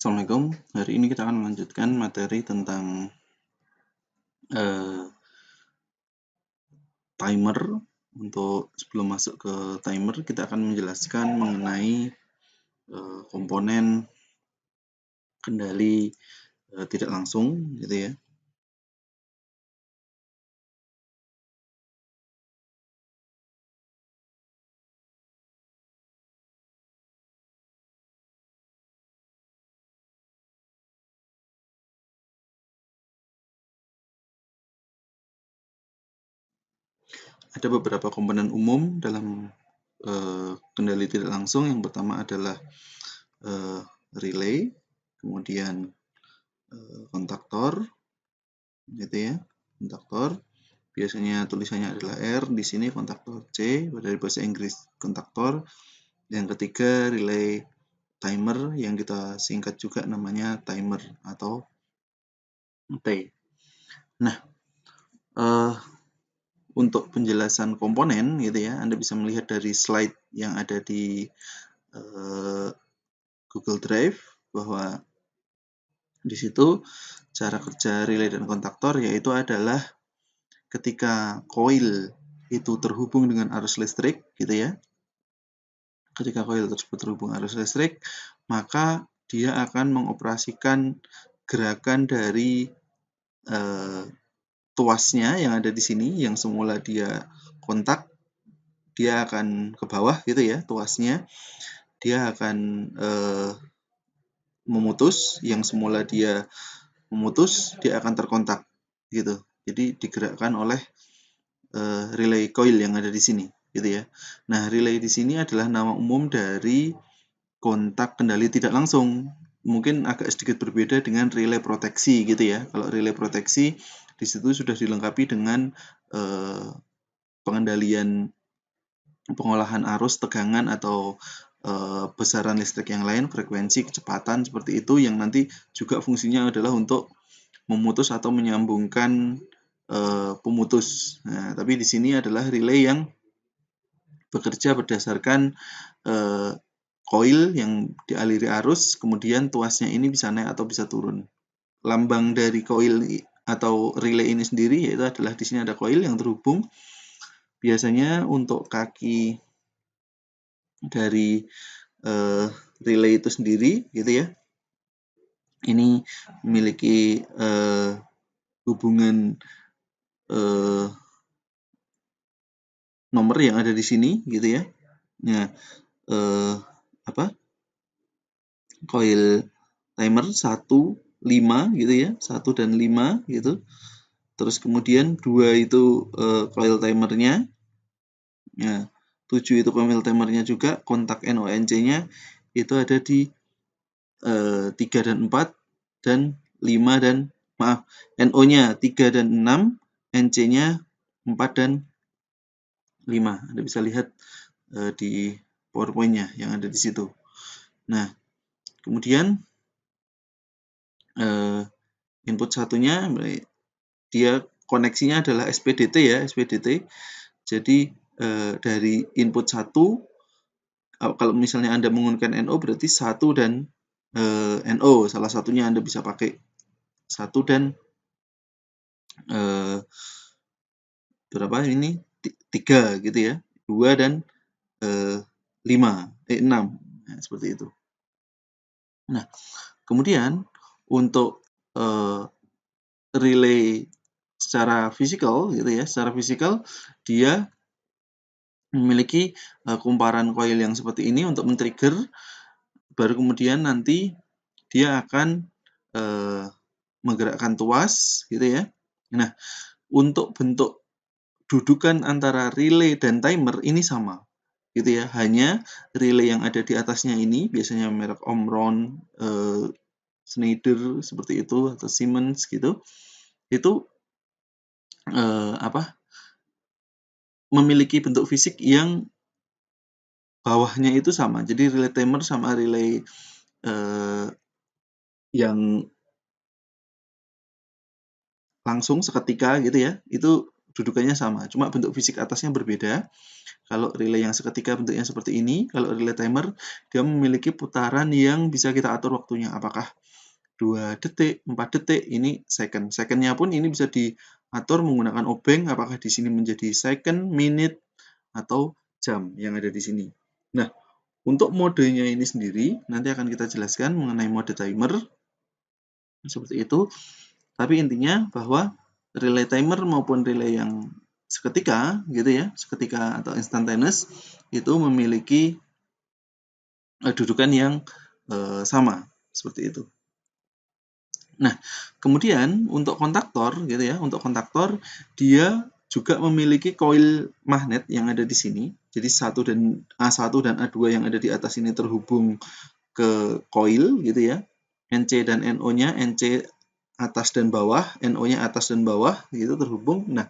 Assalamualaikum. Hari ini kita akan melanjutkan materi tentang timer. Untuk sebelum masuk ke timer, kita akan menjelaskan mengenai komponen kendali tidak langsung, gitu ya. Ada beberapa komponen umum dalam kendali tidak langsung. Yang pertama adalah relay, kemudian kontaktor, gitu ya. Kontaktor biasanya tulisannya adalah R, di sini kontaktor C, dari bahasa Inggris kontaktor. Yang ketiga relay timer, yang kita singkat juga namanya timer atau T. Nah, untuk penjelasan komponen gitu ya, Anda bisa melihat dari slide yang ada di Google Drive bahwa di situ cara kerja relay dan kontaktor yaitu adalah ketika koil itu terhubung dengan arus listrik gitu ya. Ketika koil tersebut terhubung arus listrik, maka dia akan mengoperasikan gerakan dari tuasnya yang ada di sini, yang semula dia kontak, dia akan ke bawah gitu ya, tuasnya. Dia akan memutus, yang semula dia memutus, dia akan terkontak gitu. Jadi digerakkan oleh relay coil yang ada di sini, gitu ya. Nah, relay di sini adalah nama umum dari kontak kendali tidak langsung. Mungkin agak sedikit berbeda dengan relay proteksi gitu ya. Kalau relay proteksi di situ sudah dilengkapi dengan pengendalian pengolahan arus, tegangan atau besaran listrik yang lain, frekuensi, kecepatan seperti itu, yang nanti juga fungsinya adalah untuk memutus atau menyambungkan pemutus. Nah, tapi di sini adalah relay yang bekerja berdasarkan koil yang dialiri arus, kemudian tuasnya ini bisa naik atau bisa turun. Lambang dari koil atau relay ini sendiri yaitu adalah di sini ada koil yang terhubung. Biasanya untuk kaki dari relay itu sendiri, gitu ya, ini memiliki hubungan nomor yang ada di sini, gitu ya. Nah, koil timer 1, 5 gitu ya, 1 dan 5 gitu. Terus kemudian 2 itu coil timernya. Nah, 7 itu coil timernya juga, kontak NONC-nya itu ada di 3 dan 4 dan 5 dan NO-nya 3 dan 6, NC-nya 4 dan 5. Anda bisa lihat di PowerPoint-nya yang ada di situ. Nah, kemudian input satunya dia koneksinya adalah SPDT ya, SPDT. Jadi dari input 1, kalau misalnya Anda menggunakan NO berarti 1 dan NO, salah satunya Anda bisa pakai 1 dan berapa ini? 3 gitu ya. 2 dan 6. Nah, seperti itu. Nah, kemudian untuk relay secara fisikal gitu ya, secara fisikal dia memiliki kumparan koil yang seperti ini untuk men-trigger, baru kemudian nanti dia akan menggerakkan tuas gitu ya. Nah, untuk bentuk dudukan antara relay dan timer ini sama gitu ya, hanya relay yang ada di atasnya ini biasanya merek Omron, Schneider seperti itu atau Siemens gitu, itu memiliki bentuk fisik yang bawahnya itu sama. Jadi relay timer sama relay yang langsung seketika gitu ya, itu dudukannya sama, cuma bentuk fisik atasnya berbeda. Kalau relay yang seketika bentuknya seperti ini, kalau relay timer dia memiliki putaran yang bisa kita atur waktunya, apakah 2 detik, 4 detik, ini second. Secondnya pun ini bisa diatur menggunakan obeng, apakah di sini menjadi second, minute, atau jam yang ada di sini. Nah, untuk modenya ini sendiri, nanti akan kita jelaskan mengenai mode timer, seperti itu. Tapi intinya bahwa relay timer maupun relay yang seketika, gitu ya, seketika atau instantaneous, itu memiliki dudukan yang sama, seperti itu. Nah, kemudian untuk kontaktor gitu ya, untuk kontaktor dia juga memiliki koil magnet yang ada di sini. Jadi A1 dan A2 yang ada di atas ini terhubung ke koil gitu ya. NC dan NO-nya, NC atas dan bawah, NO-nya atas dan bawah gitu terhubung. Nah,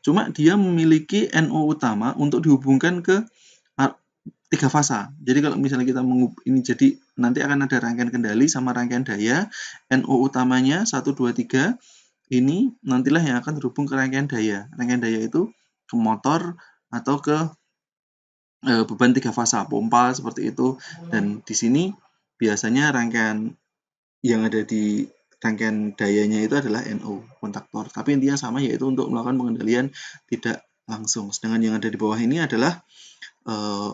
cuma dia memiliki NO utama untuk dihubungkan ke 3 fasa. Jadi kalau misalnya kita ini jadi nanti akan ada rangkaian kendali sama rangkaian daya. NO utamanya 1 2 3 ini nantilah yang akan terhubung ke rangkaian daya. Rangkaian daya itu ke motor atau ke beban 3 fasa, pompa seperti itu. Dan di sini biasanya rangkaian yang ada di rangkaian dayanya itu adalah NO, kontaktor. Tapi intinya sama, yaitu untuk melakukan pengendalian tidak langsung. Sedangkan yang ada di bawah ini adalah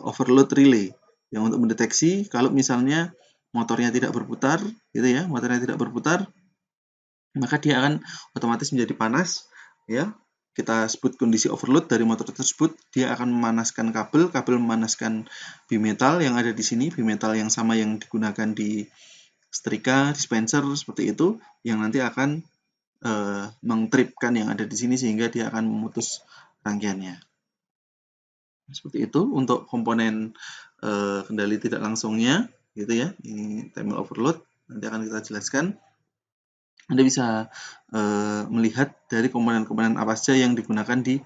overload relay yang untuk mendeteksi kalau misalnya motornya tidak berputar, gitu ya, motornya tidak berputar, maka dia akan otomatis menjadi panas, ya. Kita sebut kondisi overload dari motor tersebut, dia akan memanaskan kabel memanaskan bimetal yang ada di sini, bimetal yang sama yang digunakan di setrika, dispenser seperti itu, yang nanti akan mengtripkan yang ada di sini sehingga dia akan memutus rangkaiannya. Seperti itu untuk komponen kendali tidak langsungnya, gitu ya. Ini timer overload, nanti akan kita jelaskan. Anda bisa melihat dari komponen-komponen apa saja yang digunakan di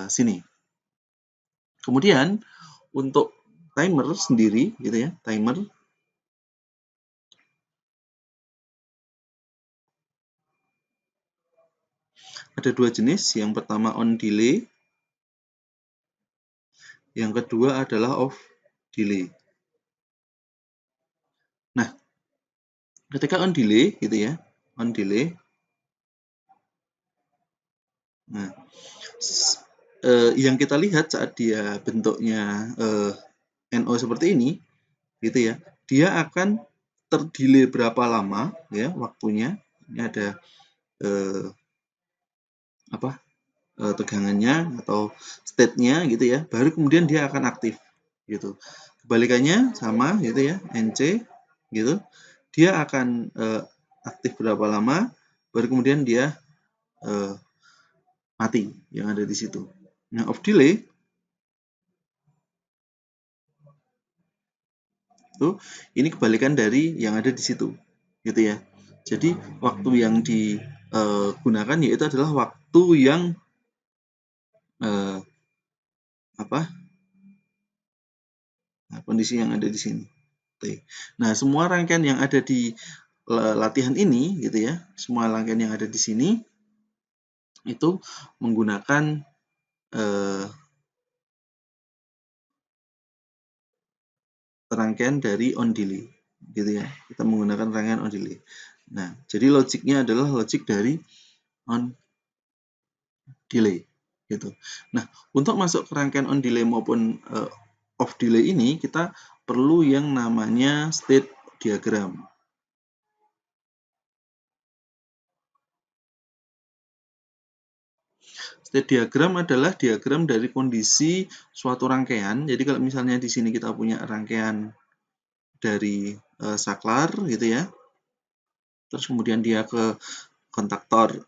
sini. Kemudian untuk timer sendiri, gitu ya, timer ada 2 jenis. Yang pertama on delay, yang kedua adalah off delay. Nah, ketika on delay, gitu ya, on delay. Nah, yang kita lihat saat dia bentuknya NO seperti ini, gitu ya, dia akan terdelay berapa lama, ya, waktunya. Ini ada tegangannya atau state-nya, gitu ya. Baru kemudian dia akan aktif, gitu. Kebalikannya sama, gitu ya, NC, gitu. Dia akan aktif berapa lama, baru kemudian dia mati yang ada di situ. Nah, off delay itu ini kebalikan dari yang ada di situ, gitu ya. Jadi waktu yang digunakan yaitu adalah waktu yang kondisi yang ada di sini. Nah, semua rangkaian yang ada di latihan ini, gitu ya, semua rangkaian yang ada di sini itu menggunakan rangkaian dari on delay, gitu ya. Kita menggunakan rangkaian on delay. Nah, jadi logiknya adalah logik dari on delay, gitu. Nah, untuk masuk ke rangkaian on delay maupun off delay ini, kita perlu yang namanya state diagram. State diagram adalah diagram dari kondisi suatu rangkaian. Jadi kalau misalnya di sini kita punya rangkaian dari saklar, gitu ya. Terus kemudian dia ke kontaktor,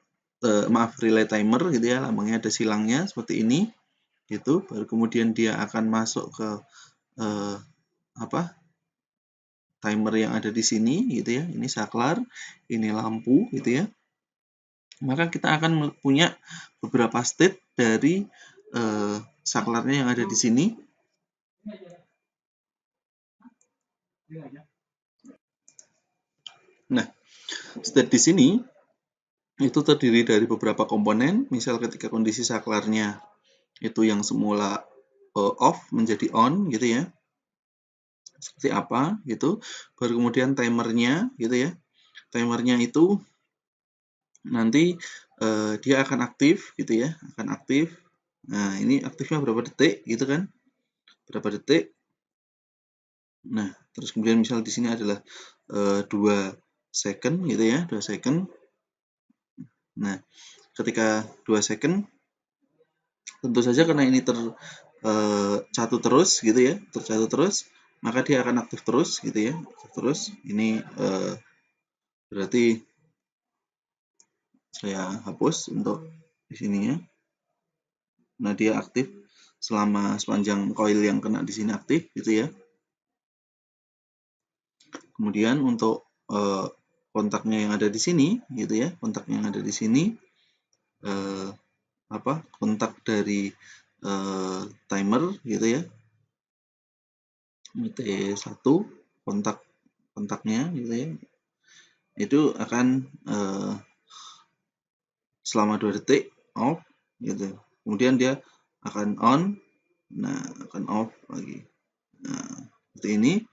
relay timer, gitu ya. Lambangnya ada silangnya seperti ini, gitu. Baru kemudian dia akan masuk ke timer yang ada di sini, gitu ya. Ini saklar, ini lampu, gitu ya. Maka kita akan punya beberapa state dari saklarnya yang ada di sini. Nah, state di sini itu terdiri dari beberapa komponen. Misal ketika kondisi saklarnya itu yang semula off menjadi on gitu ya, seperti apa gitu. Baru kemudian timernya gitu ya, timernya itu nanti dia akan aktif gitu ya, akan aktif. Nah, ini aktifnya berapa detik gitu kan, berapa detik. Nah, terus kemudian misal di sini adalah 2 second gitu ya, 2 second. Nah, ketika 2 second, tentu saja karena ini tercatat terus gitu ya, tercatat terus, maka dia akan aktif terus gitu ya, aktif terus. Ini berarti saya hapus untuk di sininya. Nah, dia aktif sepanjang koil yang kena di sini aktif gitu ya. Kemudian untuk kontaknya yang ada di sini gitu ya, kontaknya yang ada di sini kontak dari timer gitu ya, T1 kontaknya gitu ya, itu akan selama 2 detik off gitu. Kemudian dia akan on, nah akan off lagi. Nah, seperti ini.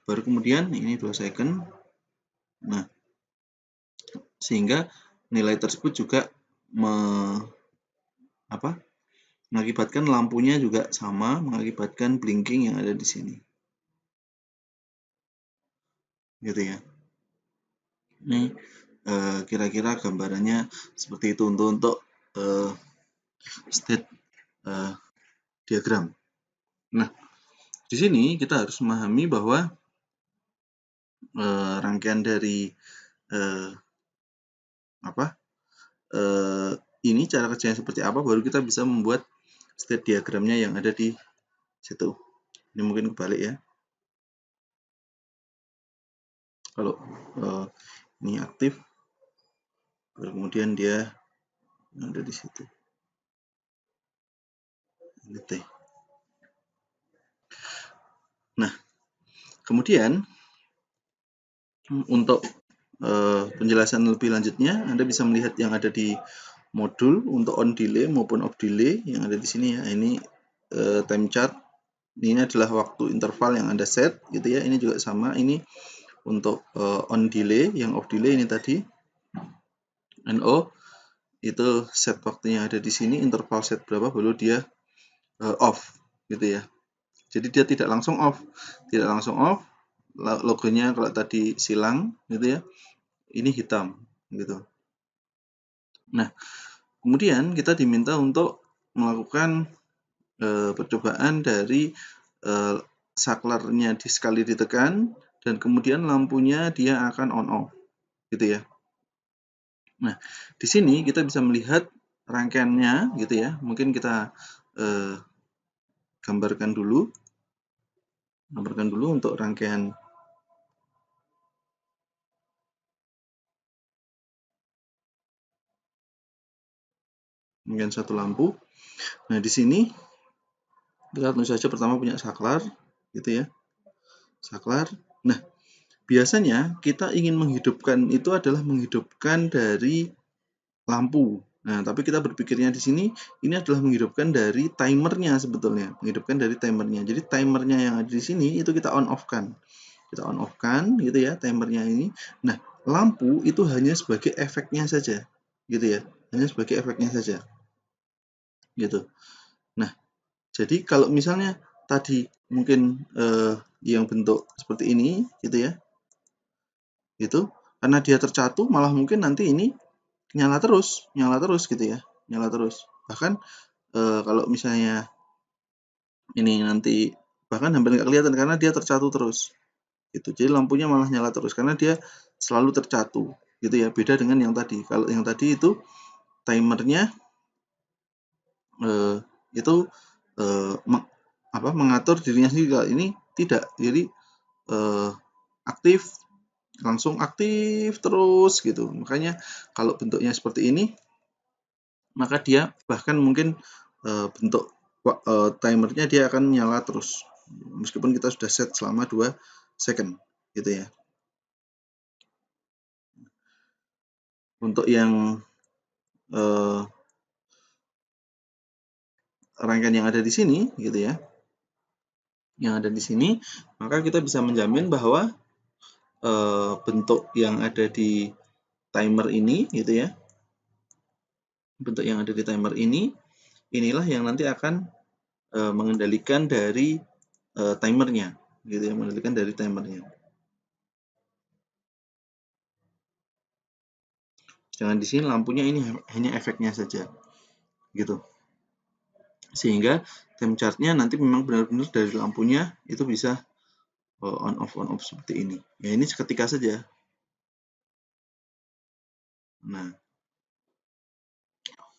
Baru kemudian ini 2 second. Nah, sehingga nilai tersebut juga mengakibatkan lampunya juga sama, mengakibatkan blinking yang ada di sini. Gitu ya. Ini kira-kira gambarannya seperti itu untuk state diagram. Nah, di sini kita harus memahami bahwa rangkaian dari ini cara kerjanya seperti apa, baru kita bisa membuat state diagramnya yang ada di situ. Ini mungkin kebalik ya. Kalau ini aktif, baru kemudian dia ada di situ. Ini T. Nah, kemudian untuk penjelasan lebih lanjutnya, Anda bisa melihat yang ada di modul untuk on delay maupun off delay yang ada di sini ya. Ini time chart. Ini adalah waktu interval yang Anda set gitu ya. Ini juga sama. Ini untuk on delay, yang off delay ini tadi. NO itu set waktunya ada di sini, interval set berapa baru dia off gitu ya. Jadi dia tidak langsung off. Tidak langsung off. Logonya kalau tadi silang gitu ya. Ini hitam gitu. Nah, kemudian kita diminta untuk melakukan percobaan dari saklarnya sekali ditekan dan kemudian lampunya dia akan on off gitu ya. Nah, di sini kita bisa melihat rangkaiannya gitu ya. Mungkin kita gambarkan dulu untuk rangkaian satu lampu. Nah, di sini kita tentu saja pertama punya saklar gitu ya. Saklar. Nah, biasanya kita ingin menghidupkan itu adalah menghidupkan dari lampu. Nah, tapi kita berpikirnya di sini ini adalah menghidupkan dari timernya sebetulnya, menghidupkan dari timernya. Jadi timernya yang ada di sini itu kita on off-kan. Kita on off-kan gitu ya timernya ini. Nah, lampu itu hanya sebagai efeknya saja. Gitu ya. Hanya sebagai efeknya saja. Gitu. Nah, jadi kalau misalnya tadi mungkin yang bentuk seperti ini gitu ya. Itu karena dia tercatu malah mungkin nanti ini nyala terus gitu ya. Nyala terus. Bahkan kalau misalnya ini nanti bahkan hampir nggak kelihatan karena dia tercatu terus gitu. Jadi lampunya malah nyala terus karena dia selalu tercatu gitu ya. Beda dengan yang tadi. Kalau yang tadi itu timernya itu mengatur dirinya sendiri. Kalau ini tidak. Jadi aktif langsung aktif terus gitu. Makanya kalau bentuknya seperti ini maka dia bahkan mungkin bentuk timernya dia akan nyala terus meskipun kita sudah set selama 2 second gitu ya. Untuk yang rangkaian yang ada di sini, gitu ya, yang ada di sini, maka kita bisa menjamin bahwa bentuk yang ada di timer ini, gitu ya, bentuk yang ada di timer ini, inilah yang nanti akan mengendalikan dari timernya, gitu ya, mengendalikan dari timernya. Jangan di sini lampunya ini hanya efeknya saja, gitu. Sehingga time chart-nya nanti memang benar-benar dari lampunya itu bisa on off seperti ini. Ya ini seketika saja. Nah,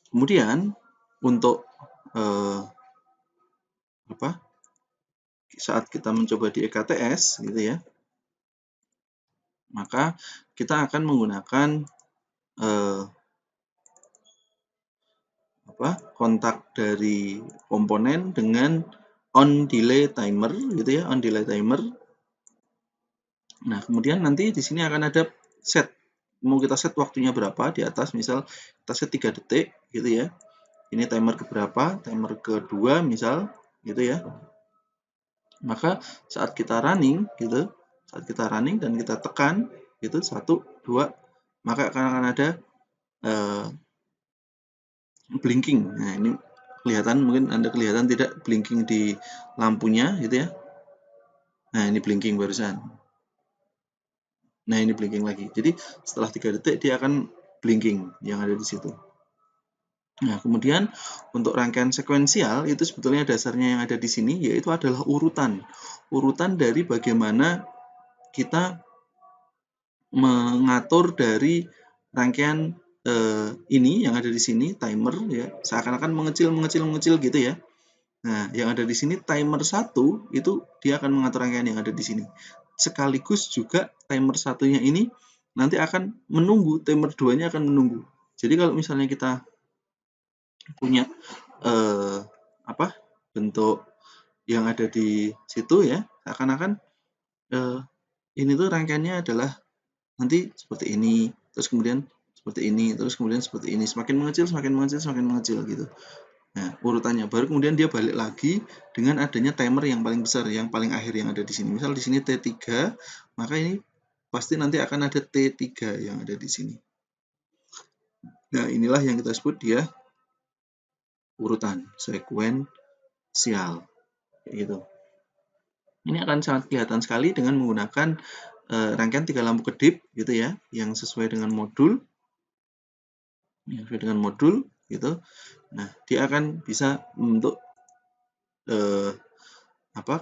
kemudian untuk saat kita mencoba di EKTS gitu ya, maka kita akan menggunakan kontak dari komponen dengan on delay timer gitu ya, on delay timer. Nah, kemudian nanti di sini akan ada set. Mau kita set waktunya berapa di atas, misal kita set 3 detik gitu ya. Ini timer keberapa? Timer kedua misal gitu ya. Maka saat kita running gitu, saat kita running dan kita tekan gitu 1 2, maka akan ada blinking. Nah, ini kelihatan, mungkin Anda kelihatan tidak blinking di lampunya gitu ya. Nah, ini blinking barusan. Nah, ini blinking lagi. Jadi setelah 3 detik dia akan blinking yang ada di situ. Nah, kemudian untuk rangkaian sekuensial itu sebetulnya dasarnya yang ada di sini yaitu adalah urutan. Urutan dari bagaimana kita mengatur dari rangkaian ini yang ada di sini timer ya, seakan-akan mengecil gitu ya. Nah, yang ada di sini timer 1 itu dia akan mengatur rangkaian yang ada di sini. Sekaligus juga timer satunya ini nanti akan menunggu, timer 2-nya akan menunggu. Jadi kalau misalnya kita punya bentuk yang ada di situ ya, seakan-akan ini tuh rangkaiannya adalah nanti seperti ini, terus kemudian seperti ini, terus kemudian seperti ini, semakin mengecil gitu. Nah, urutannya baru kemudian dia balik lagi dengan adanya timer yang paling besar, yang paling akhir yang ada di sini. Misal di sini T3, maka ini pasti nanti akan ada T3 yang ada di sini. Nah, inilah yang kita sebut dia urutan sekuensial. Gitu. Ini akan sangat kelihatan sekali dengan menggunakan rangkaian 3 lampu kedip gitu ya, yang sesuai dengan modul. Gitu. Nah, dia akan bisa membentuk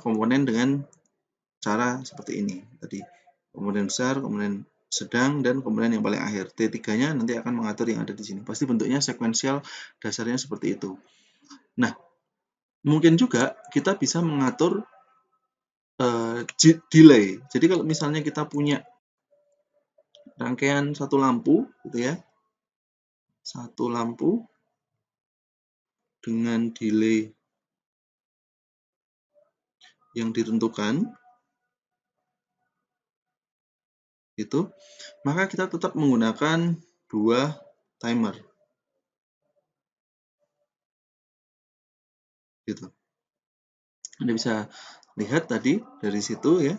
komponen dengan cara seperti ini tadi. Komponen besar, komponen sedang, dan komponen yang paling akhir. T3-nya nanti akan mengatur yang ada di sini. Pasti bentuknya sekuensial, dasarnya seperti itu. Nah, mungkin juga kita bisa mengatur delay. Jadi kalau misalnya kita punya rangkaian satu lampu gitu ya, satu lampu dengan delay yang ditentukan itu, maka kita tetap menggunakan 2 timer gitu. Anda bisa lihat tadi dari situ ya,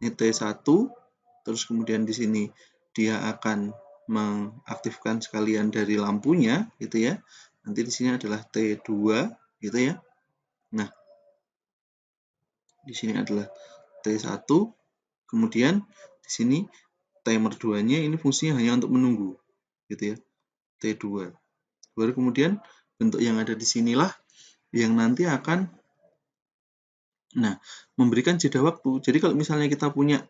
ini T1, terus kemudian di sini dia akan mengaktifkan sekalian dari lampunya gitu ya. Nanti di sini adalah T2 gitu ya. Nah, di sini adalah T1, kemudian di sini timer 2-nya ini fungsinya hanya untuk menunggu gitu ya. T2. Baru kemudian bentuk yang ada di sinilah yang nanti akan memberikan jeda waktu. Jadi kalau misalnya kita punya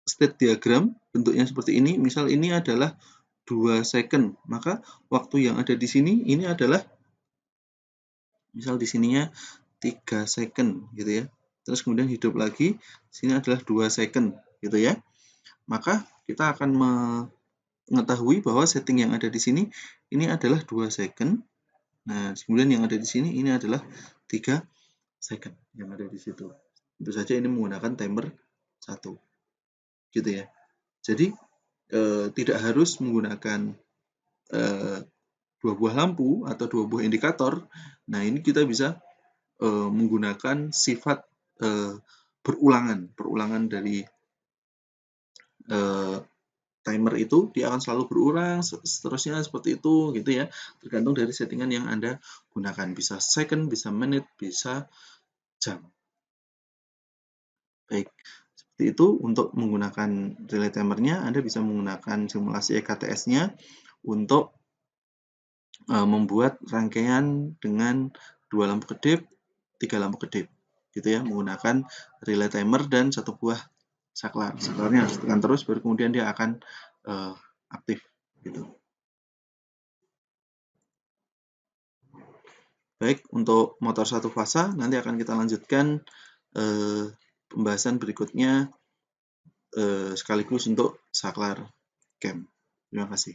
state diagram bentuknya seperti ini, misal ini adalah 2 second, maka waktu yang ada di sini ini adalah misal di sininya 3 second gitu ya. Terus kemudian hidup lagi, sini adalah 2 second gitu ya. Maka kita akan mengetahui bahwa setting yang ada di sini ini adalah 2 second. Nah, kemudian yang ada di sini ini adalah 3 second yang ada di situ. Tentu saja ini menggunakan timer 1. Gitu ya. Jadi tidak harus menggunakan 2 buah lampu atau 2 buah indikator. Nah, ini kita bisa menggunakan sifat perulangan dari timer itu. Dia akan selalu berulang, seterusnya seperti itu gitu ya, tergantung dari settingan yang Anda gunakan, bisa second, bisa menit, bisa jam. Baik, seperti itu untuk menggunakan relay timernya. Anda bisa menggunakan simulasi EKTS-nya untuk membuat rangkaian dengan 2 lampu kedip, 3 lampu kedip gitu ya, menggunakan relay timer dan 1 buah saklar. Saklarnya harus ditekan terus, baru kemudian dia akan aktif gitu. Baik, untuk motor 1 fasa nanti akan kita lanjutkan pembahasan berikutnya sekaligus untuk saklar cam. Terima kasih.